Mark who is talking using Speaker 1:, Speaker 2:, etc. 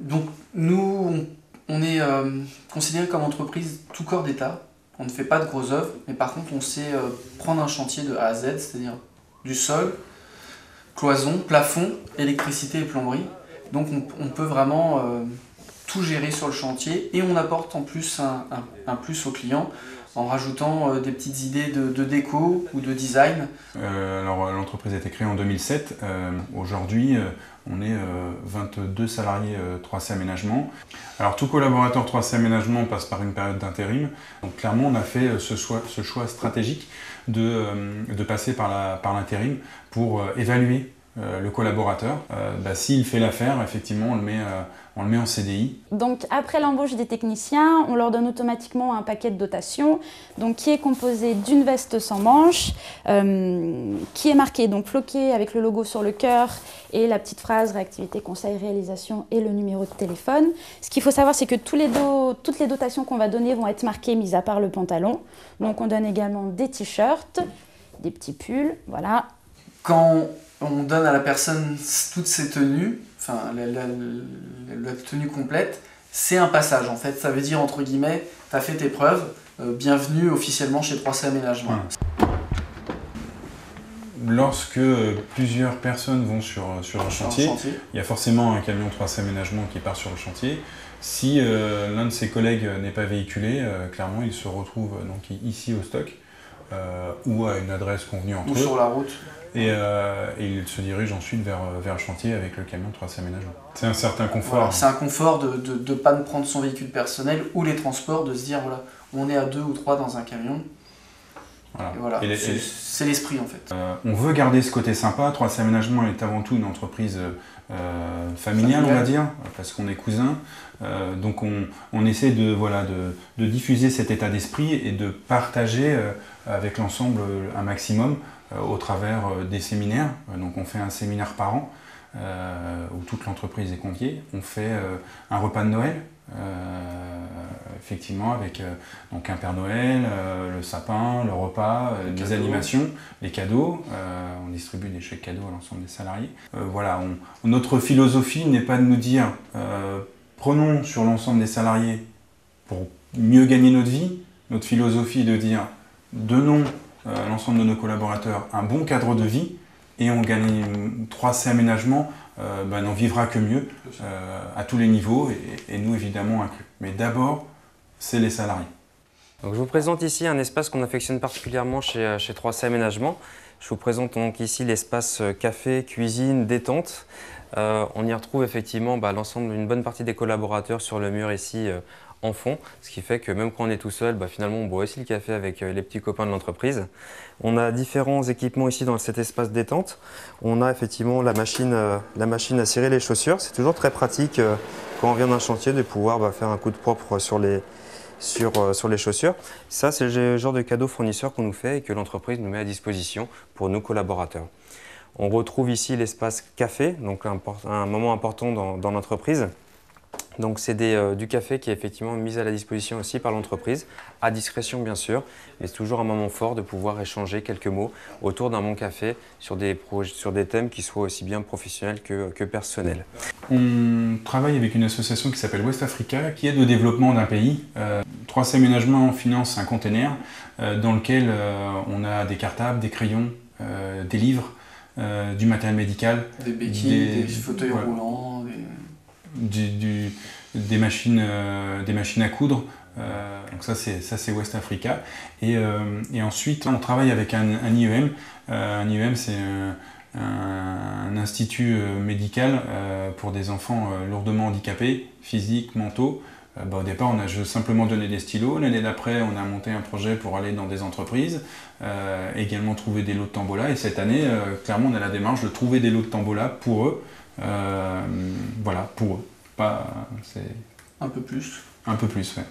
Speaker 1: Donc nous, on est considéré comme entreprise tout corps d'État. On ne fait pas de gros œuvres, mais par contre on sait prendre un chantier de A à Z, c'est-à-dire du sol, cloison, plafond, électricité et plomberie. Donc on peut vraiment tout gérer sur le chantier et on apporte en plus un plus au client en rajoutant des petites idées de déco ou de design.
Speaker 2: Alors l'entreprise a été créée en 2007. Aujourd'hui, on est 22 salariés 3C Aménagement. Alors tout collaborateur 3C Aménagement passe par une période d'intérim. Donc clairement, on a fait ce choix stratégique de passer par l'intérim pour évaluer le collaborateur. S'il fait l'affaire, effectivement, on le met en CDI.
Speaker 3: Donc après l'embauche des techniciens, on leur donne automatiquement un paquet de dotation qui est composé d'une veste sans manches, qui est marquée, donc floquée avec le logo sur le cœur et la petite phrase réactivité, conseil, réalisation et le numéro de téléphone. Ce qu'il faut savoir, c'est que toutes les dotations qu'on va donner vont être marquées, mis à part le pantalon. Donc on donne également des t-shirts, des petits pulls, voilà.
Speaker 1: Quand on donne à la personne toutes ses tenues, enfin la tenue complète, c'est un passage en fait. Ça veut dire entre guillemets, tu as fait tes preuves, bienvenue officiellement chez 3C Aménagement.
Speaker 2: Lorsque plusieurs personnes vont sur un chantier, il y a forcément un camion 3C Aménagement qui part sur le chantier. Si l'un de ses collègues n'est pas véhiculé, clairement il se retrouve donc ici au stock ou à une adresse convenue entre eux.
Speaker 1: Ou sur la route.
Speaker 2: Et il se dirige ensuite vers le chantier avec le camion 3C Aménagement. C'est un certain confort.
Speaker 1: Voilà, c'est un confort de ne pas prendre son véhicule personnel ou les transports, de se dire voilà, on est à 2 ou 3 dans un camion. Voilà. Et c'est l'esprit en fait.
Speaker 2: On veut garder ce côté sympa. 3C Aménagement est avant tout une entreprise familiale, on va dire, parce qu'on est cousins. Donc on essaie de diffuser cet état d'esprit et de partager avec l'ensemble un maximum au travers des séminaires. Donc on fait un séminaire par an où toute l'entreprise est conviée. On fait un repas de Noël, effectivement avec donc un Père Noël, le sapin, le repas, les animations, les cadeaux. On distribue des chèques cadeaux à l'ensemble des salariés. Notre philosophie n'est pas de nous dire prenons sur l'ensemble des salariés pour mieux gagner notre vie. Notre philosophie est de dire donnons à l'ensemble de nos collaborateurs un bon cadre de vie et on gagne 3C Aménagement, n'en vivra que mieux à tous les niveaux et nous évidemment inclus. Mais d'abord, c'est les salariés.
Speaker 4: Donc, je vous présente ici un espace qu'on affectionne particulièrement chez 3C Aménagement. Je vous présente donc ici l'espace café, cuisine, détente. On y retrouve effectivement l'ensemble d'une bonne partie des collaborateurs sur le mur ici en fond, ce qui fait que même quand on est tout seul, finalement on boit aussi le café avec les petits copains de l'entreprise. On a différents équipements ici dans cet espace détente. On a effectivement la machine à cirer les chaussures. C'est toujours très pratique quand on vient d'un chantier de pouvoir faire un coup de propre sur les chaussures. Ça, c'est le genre de cadeau fournisseur qu'on nous fait et que l'entreprise nous met à disposition pour nos collaborateurs. On retrouve ici l'espace café, donc un moment important dans l'entreprise. Donc c'est du café qui est effectivement mis à la disposition aussi par l'entreprise, à discrétion bien sûr, mais c'est toujours un moment fort de pouvoir échanger quelques mots autour d'un bon café sur des thèmes qui soient aussi bien professionnels que personnels.
Speaker 2: On travaille avec une association qui s'appelle West Africa, qui aide au développement d'un pays. 3C Aménagement finance un container dans lequel on a des cartables, des crayons, des livres, du matériel médical,
Speaker 1: des béquilles, des fauteuils roulants,
Speaker 2: des machines à coudre. Donc ça c'est West Africa. Et ensuite on travaille avec un IEM. Un IEM c'est un institut médical pour des enfants lourdement handicapés, physiques, mentaux. Au départ, on a simplement donné des stylos. L'année d'après, on a monté un projet pour aller dans des entreprises, également trouver des lots de Tambola. Et cette année, clairement, on a la démarche de trouver des lots de Tambola pour eux. Voilà, pour eux. C'est
Speaker 1: un peu plus.
Speaker 2: Un peu plus, ouais.